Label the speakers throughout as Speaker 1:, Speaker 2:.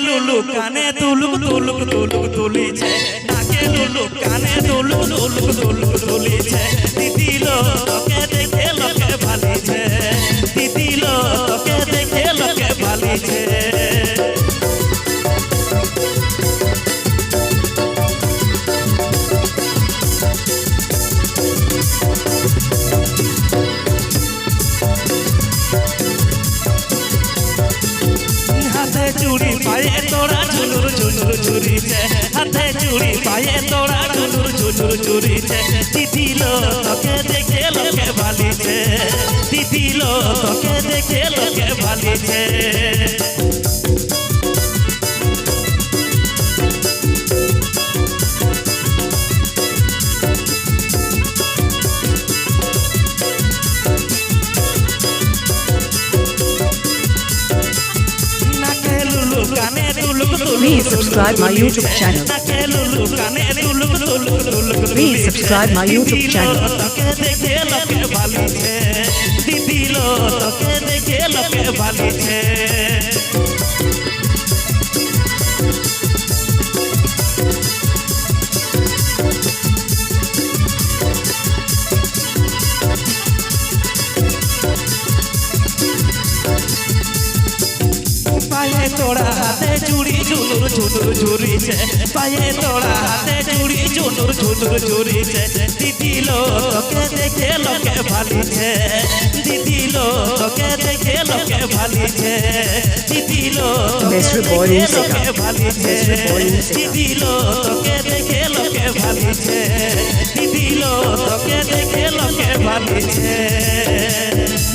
Speaker 1: লুলু কানে তুলুক তুলুক তুলুক তুলিছে নাকে লুলু কানে তুলুক তুলুক তুলুক তুলিছে দিদিল তোকে দেখে লোকে ভালিছে দিদিল তোকে দেখে লোকে ভালিছে हाथे चूड़ी पाए तोड़ा झुनुर झुनुर झुरी छे हाथे चूड़ी पाए तोड़ा झुनुर झुनुर झुरी छे दिदिलो तोके देखे लोके भाली छे दिदिलो तोके देखे लोके भाली छे
Speaker 2: Please subscribe my YouTube channel. Please subscribe my YouTube channel.
Speaker 1: पाए तोड़ा हाथे चूड़ी झुनुर झुनुर झुरी छे पाए तोड़ा हाथे चूड़ी झुनुर झुनुर झुरी छे दिदिलो तोके देखे लोके भाली छे दिदिलो तोके देखे लोके भाली छे दिदिलो तोके भाली छे दिदिलो तोके देखे लोके भाली छे दिदिलो तोके देखे लोके भाली छे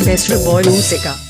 Speaker 2: Mr. Boy Musica.